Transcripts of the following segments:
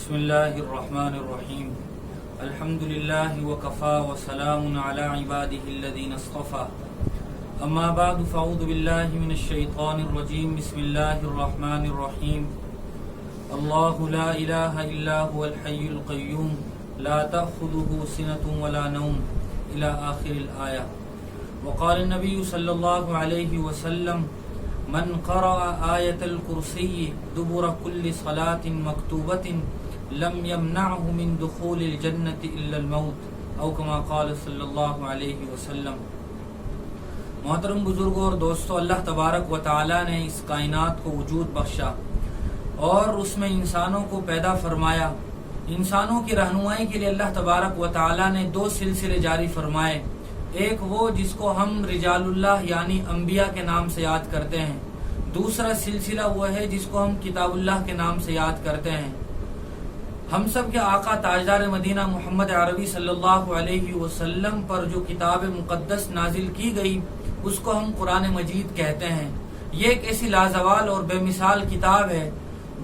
بسم اللہ الرحمن الرحیم الحمد للہ وکفا وسلام علی عباده الذین اصطفى اما بعد فاعوذ باللہ من الشیطان الرجیم بسم اللہ الرحمن الرحیم اللہ لا الہ الا هو الحی القیوم لا تأخذه سنة ولا نوم الى آخر الآیہ. وقال النبی صلی اللہ علیہ وسلم من قرأ آیت الکرسی دبر کل صلاة مکتوبة لم يمنعه من دخول الجنة الا الموت او کما قال صلی اللہ علیہ وسلم. محترم بزرگوں اور دوستو، اللہ تبارک و تعالی نے اس کائنات کو وجود بخشا اور اس میں انسانوں کو پیدا فرمایا. انسانوں کی رہنمائی کے لیے اللہ تبارک و تعالی نے دو سلسلے جاری فرمائے. ایک وہ جس کو ہم رجال اللہ یعنی انبیاء کے نام سے یاد کرتے ہیں، دوسرا سلسلہ وہ ہے جس کو ہم کتاب اللہ کے نام سے یاد کرتے ہیں. ہم سب کے آقا تاجدار مدینہ محمد عربی صلی اللہ علیہ وسلم پر جو کتاب مقدس نازل کی گئی اس کو ہم قرآن مجید کہتے ہیں. یہ ایک ایسی لازوال اور بے مثال کتاب ہے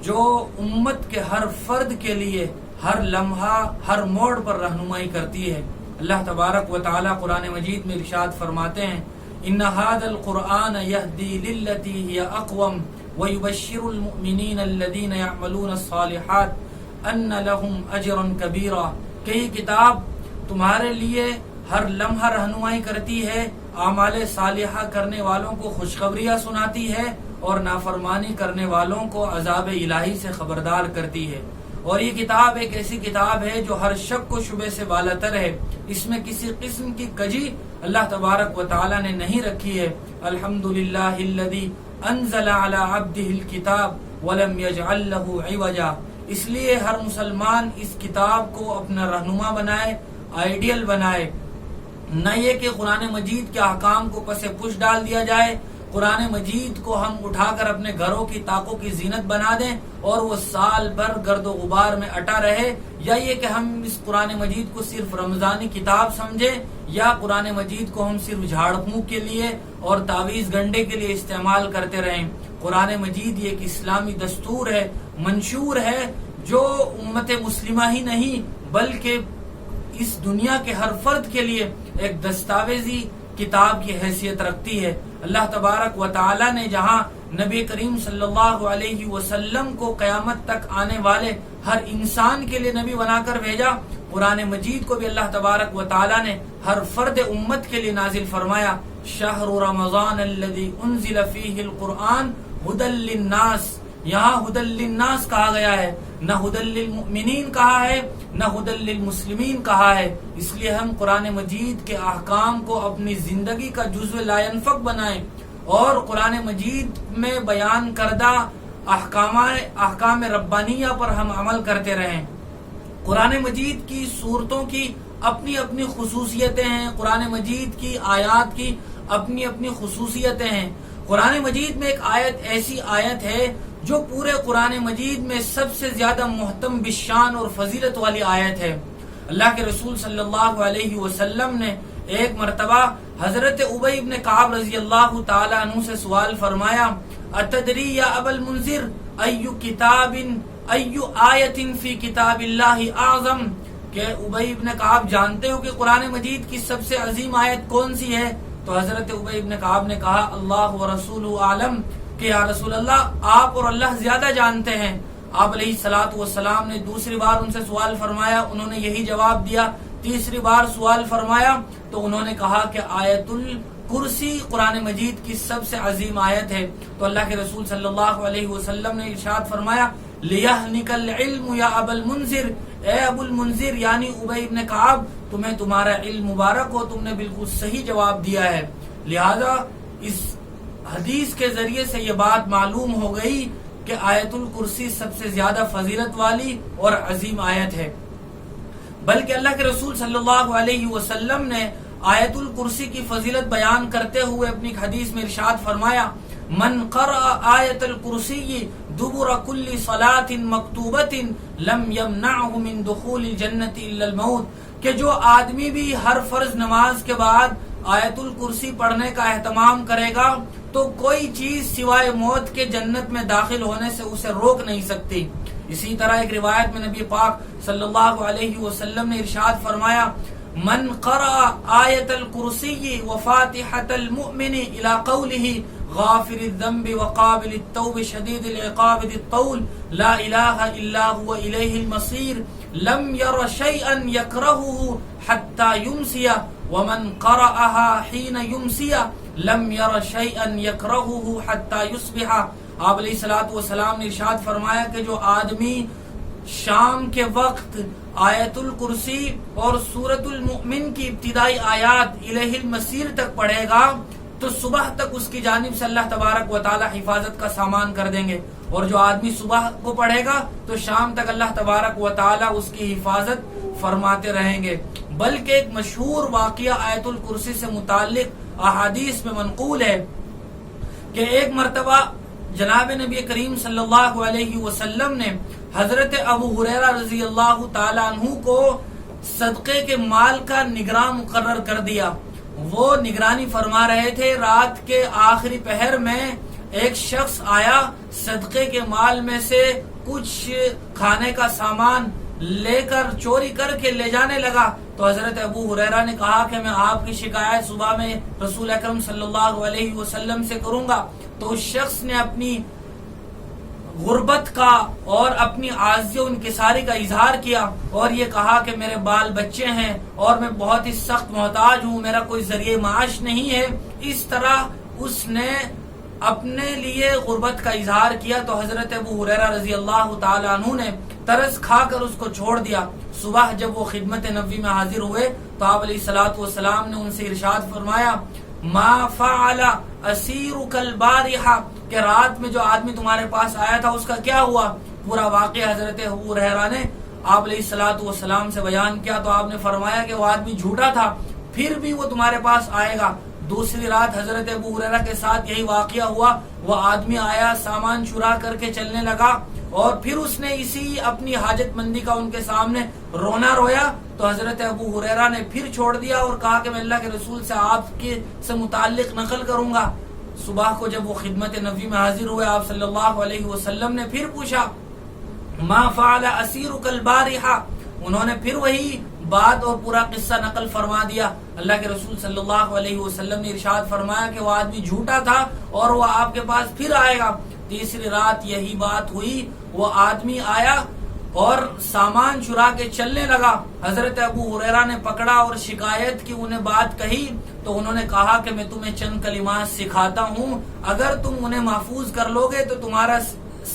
جو امت کے ہر فرد کے لیے ہر لمحہ ہر موڑ پر رہنمائی کرتی ہے. اللہ تبارک و تعالی قرآن مجید میں ارشاد فرماتے ہیں ان ھذا القرآن یہدی للتی ہی اقوم ویبشر المؤمنین الذین یعملون الصالحات ان لہم اجرا کبیرا. کہ یہ کتاب تمہارے لیے ہر لمحہ رہنمائی کرتی ہے، اعمال صالحہ کرنے والوں کو خوشخبریاں سناتی ہے اور نافرمانی کرنے والوں کو عذاب الہی سے خبردار کرتی ہے. اور یہ کتاب ایک ایسی کتاب ہے جو ہر شک و شبہ سے بالاتر ہے. اس میں کسی قسم کی کجی اللہ تبارک و تعالی نے نہیں رکھی ہے. الحمدللہ الذی انزل علی عبدہ الکتاب ولم یجعل لہ عوجا. اس لیے ہر مسلمان اس کتاب کو اپنا رہنما بنائے، آئیڈیل بنائے. نہ یہ کہ قرآن مجید کے احکام کو پس پش ڈال دیا جائے، قرآن مجید کو ہم اٹھا کر اپنے گھروں کی طاقوں کی زینت بنا دیں اور وہ سال بھر گرد و غبار میں اٹا رہے، یا یہ کہ ہم اس قرآن مجید کو صرف رمضانی کتاب سمجھیں، یا قرآن مجید کو ہم صرف جھاڑ پھونک کے لیے اور تعویذ گنڈے کے لیے استعمال کرتے رہیں. قرآن مجید یہ ایک اسلامی دستور ہے، منشور ہے، جو امت مسلمہ ہی نہیں بلکہ اس دنیا کے ہر فرد کے لیے ایک دستاویزی کتاب کی حیثیت رکھتی ہے. اللہ تبارک و تعالی نے جہاں نبی کریم صلی اللہ علیہ وسلم کو قیامت تک آنے والے ہر انسان کے لیے نبی بنا کر بھیجا، قرآن مجید کو بھی اللہ تبارک و تعالی نے ہر فرد امت کے لیے نازل فرمایا. شہر رمضان الذی انزل فیہ القرآن ھدی للناس. یہاں ھدی للناس کہا گیا ہے، نہ ھدی للمؤمنین کہا ہے، نہ ھدی للمسلمین کہا ہے. اس لیے ہم قرآن مجید کے احکام کو اپنی زندگی کا جزو لا ينفک بنائیں اور قرآن مجید میں بیان کردہ احکام ربانیہ پر ہم عمل کرتے رہیں. قرآن مجید کی صورتوں کی اپنی اپنی خصوصیتیں ہیں، قرآن مجید کی آیات کی اپنی اپنی خصوصیتیں ہیں. قرآن مجید میں ایک آیت ایسی آیت ہے جو پورے قرآن مجید میں سب سے زیادہ محتم بالشان اور فضیلت والی آیت ہے. اللہ کے رسول صلی اللہ علیہ وسلم نے ایک مرتبہ حضرت ابی بن کعب رضی اللہ تعالی عنہ سے سوال فرمایا اتدری یا ابا المنذر ای کتاب ای آیت فی کتاب اللہ اعظم. کہ ابی بن کعب جانتے ہو کہ قرآن مجید کی سب سے عظیم آیت کون سی ہے؟ تو حضرت ابی بن کعب نے کہا اللہ و رسول عالم، کہ یا رسول اللہ آپ اور اللہ زیادہ جانتے ہیں. آپ علیہ الصلوۃ والسلام نے دوسری بار ان سے سوال فرمایا، انہوں نے یہی جواب دیا. تیسری بار سوال فرمایا تو انہوں نے کہا کہ آیت الکرسی قرآن مجید کی سب سے عظیم آیت ہے. تو اللہ کے رسول صلی اللہ علیہ وسلم نے ارشاد فرمایا لیہنک العلم یا ابا المنذر، اے ابو المنذر یعنی ابی بن کعب، تمہیں تمہارا علم مبارک ہو، تم نے بالکل صحیح جواب دیا ہے. لہذا اس حدیث کے ذریعے سے یہ بات معلوم ہو گئی کہ آیت الکرسی سب سے زیادہ فضیلت والی اور عظیم آیت ہے. بلکہ اللہ کے رسول صلی اللہ علیہ وسلم نے آیت الکرسی کی فضیلت بیان کرتے ہوئے اپنی حدیث میں ارشاد فرمایا من قرأ آیت الکرسی دبر کل صلاۃ مکتوبۃ لم یمنعہ من دخول الجنۃ الا الموت. کہ جو آدمی بھی ہر فرض نماز کے بعد آیت الکرسی پڑھنے کا اہتمام کرے گا تو تو کوئی چیز سوائے موت کے جنت میں داخل ہونے سے اسے روک نہیں سکتی۔ اسی طرح ایک روایت میں نبی پاک صلی اللہ علیہ وسلم نے ارشاد فرمایا من قرأ آیت الکرسی وفاتحة المؤمن الى قوله غافر الذنب وقابل التوب شدید العقاب ذی الطول لا الہ الا هو الیہ المصیر لم یر شیئا یکرہه حتی یمسی ومن قرأها حین یمسی لم یر شیئا یکرہه حتی یصبح۔ آپ علیہ الصلوۃ والسلام نے ارشاد فرمایا کہ جو آدمی شام کے وقت آیت الکرسی اور سورۃ المؤمن کی ابتدائی آیات الیہ المصیر تک پڑھے گا تو صبح تک اس کی جانب سے اللہ تبارک و تعالی حفاظت کا سامان کر دیں گے، اور جو آدمی صبح کو پڑھے گا تو شام تک اللہ تبارک و تعالی اس کی حفاظت فرماتے رہیں گے۔ بلکہ ایک مشہور واقعہ آیت الکرسی سے متعلق احادیث میں منقول ہے کہ ایک مرتبہ جناب نبی کریم صلی اللہ علیہ وسلم نے حضرت ابو ہریرہ رضی اللہ تعالی عنہ کو صدقے کے مال کا نگراں مقرر کر دیا۔ وہ نگرانی فرما رہے تھے، رات کے آخری پہر میں ایک شخص آیا، صدقے کے مال میں سے کچھ کھانے کا سامان لے کر چوری کر کے لے جانے لگا۔ تو حضرت ابو ہریرہ نے کہا کہ میں آپ کی شکایت صبح میں رسول اکرم صلی اللہ علیہ وسلم سے کروں گا۔ تو اس شخص نے اپنی غربت کا اور اپنی عاجزی و انکساری کا اظہار کیا اور یہ کہا کہ میرے بال بچے ہیں اور میں بہت ہی سخت محتاج ہوں، میرا کوئی ذریعہ معاش نہیں ہے۔ اس طرح اس نے اپنے لیے غربت کا اظہار کیا۔ تو حضرت ابو ہریرہ رضی اللہ تعالی عنہ نے ترس کھا کر اس کو چھوڑ دیا۔ صبح جب وہ خدمت نبی میں حاضر ہوئے تو آپ علیہ الصلوۃ والسلام نے ان سے ارشاد فرمایا ما فعل اسیرک البارحہ، کہ رات میں جو آدمی تمہارے پاس آیا تھا اس کا کیا ہوا؟ پورا واقعہ حضرت ابو ہریرہ نے آپ علیہ الصلوۃ والسلام سے بیان کیا تو آپ نے فرمایا کہ وہ آدمی جھوٹا تھا، پھر بھی وہ تمہارے پاس آئے گا۔ دوسری رات حضرت ابو ہریرہ کے ساتھ یہی واقعہ ہوا، وہ آدمی آیا، سامان چرا کر کے چلنے لگا اور پھر اس نے اسی اپنی حاجت مندی کا ان کے سامنے رونا رویا۔ تو حضرت ابو ہریرہ نے پھر چھوڑ دیا اور کہا کہ میں اللہ کے رسول سے آپ کے سے متعلق نقل کروں گا۔ صبح کو جب وہ خدمت نبی میں حاضر ہوئے آپ صلی اللہ علیہ وسلم نے پھر پوچھا ما فعل اسیرک البارحہ، انہوں نے پھر وہی بات اور پورا قصہ نقل فرما دیا۔ اللہ کے رسول صلی اللہ علیہ وسلم نے ارشاد فرمایا کہ وہ آدمی جھوٹا تھا اور وہ آپ کے پاس پھر آئے گا۔ تیسری رات یہی بات ہوئی، وہ آدمی آیا اور سامان چرا کے چلنے لگا۔ حضرت ابو ہریرہ نے پکڑا اور شکایت کی، انہیں بات کہی تو انہوں نے کہا کہ میں تمہیں چند کلمات سکھاتا ہوں، اگر تم انہیں محفوظ کر لو گے تو تمہارا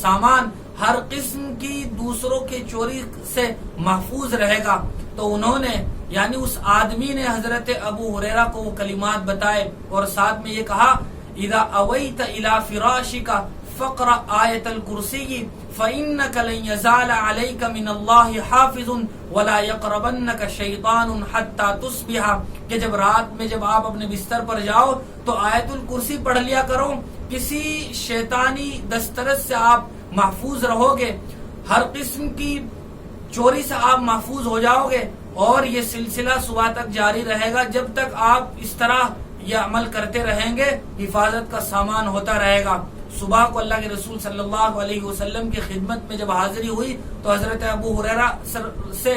سامان ہر قسم کی دوسروں کی چوری سے محفوظ رہے گا۔ تو انہوں نے یعنی اس آدمی نے حضرت ابو ہریرہ کو وہ کلمات بتائے اور ساتھ میں یہ کہا اذا اویت الى فراشک فقرأ آیت الکرسی فإنک لن یزال علیک من اللہ حافظ ولا یقربنک شیطان حتی تصبح، کہ جب رات میں جب آپ اپنے بستر پر جاؤ تو آیت الکرسی پڑھ لیا کرو، کسی شیطانی دسترس سے آپ محفوظ رہو گے، ہر قسم کی چوری سے آپ محفوظ ہو جاؤ گے، اور یہ سلسلہ صبح تک جاری رہے گا۔ جب تک آپ اس طرح یہ عمل کرتے رہیں گے حفاظت کا سامان ہوتا رہے گا۔ صبح کو اللہ کے رسول صلی اللہ علیہ وسلم کی خدمت میں جب حاضری ہوئی تو حضرت ابو ہریرہ سے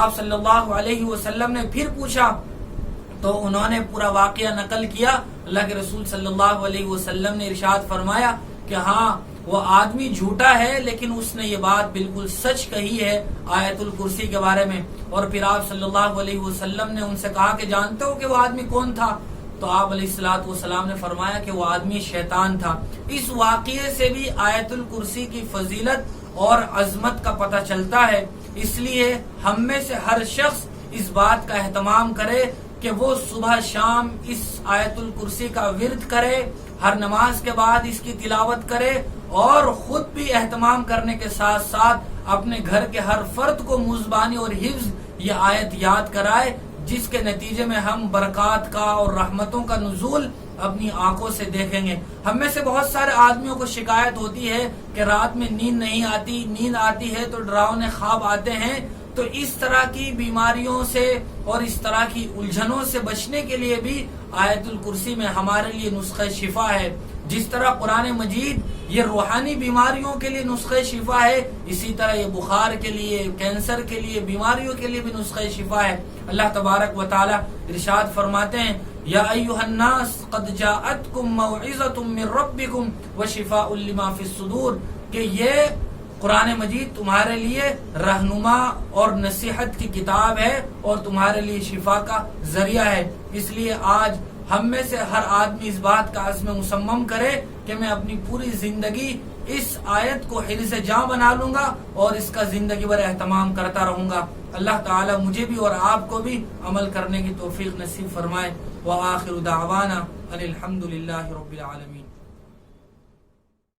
آپ صلی اللہ علیہ وسلم نے پھر پوچھا تو انہوں نے پورا واقعہ نقل کیا۔ اللہ کے رسول صلی اللہ علیہ وسلم نے ارشاد فرمایا کہ ہاں وہ آدمی جھوٹا ہے لیکن اس نے یہ بات بالکل سچ کہی ہے آیت الکرسی کے بارے میں۔ اور پھر آپ صلی اللہ علیہ وسلم نے ان سے کہا کہ جانتے ہو کہ وہ آدمی کون تھا؟ تو آپ علیہ الصلوۃ والسلام نے فرمایا کہ وہ آدمی شیطان تھا۔ اس واقعے سے بھی آیت الکرسی کی فضیلت اور عظمت کا پتہ چلتا ہے، اس لیے ہم میں سے ہر شخص اس بات کا اہتمام کرے کہ وہ صبح شام اس آیت الکرسی کا ورد کرے، ہر نماز کے بعد اس کی تلاوت کرے، اور خود بھی اہتمام کرنے کے ساتھ ساتھ اپنے گھر کے ہر فرد کو مزبانی اور حفظ یہ آیت یاد کرائے، جس کے نتیجے میں ہم برکات کا اور رحمتوں کا نزول اپنی آنکھوں سے دیکھیں گے۔ ہم میں سے بہت سارے آدمیوں کو شکایت ہوتی ہے کہ رات میں نیند نہیں آتی، نیند آتی ہے تو ڈراؤنے خواب آتے ہیں۔ تو اس طرح کی بیماریوں سے اور اس طرح کی الجھنوں سے بچنے کے لیے بھی آیت الکرسی میں ہمارے لیے نسخہ شفا ہے۔ جس طرح قرآن مجید یہ روحانی بیماریوں کے لیے نسخہ شفا ہے، اسی طرح یہ بخار کے لیے، کینسر کے لیے، بیماریوں کے لیے بھی نسخہ شفا ہے۔ اللہ تبارک و تعالی ارشاد فرماتے ہیں یا ایھا الناس قد جاءتکم موعظۃ من ربکم وشفاء لما فی الصدور، کہ یہ قرآن مجید تمہارے لیے رہنما اور نصیحت کی کتاب ہے اور تمہارے لیے شفا کا ذریعہ ہے۔ اس لیے آج ہم میں سے ہر آدمی اس بات کا عزم مصمم کرے کہ میں اپنی پوری زندگی اس آیت کو حرز جاں بنا لوں گا اور اس کا زندگی بھر اہتمام کرتا رہوں گا۔ اللہ تعالی مجھے بھی اور آپ کو بھی عمل کرنے کی توفیق نصیب فرمائے۔ وآخر دعوانا ان الحمد للہ رب العالمین۔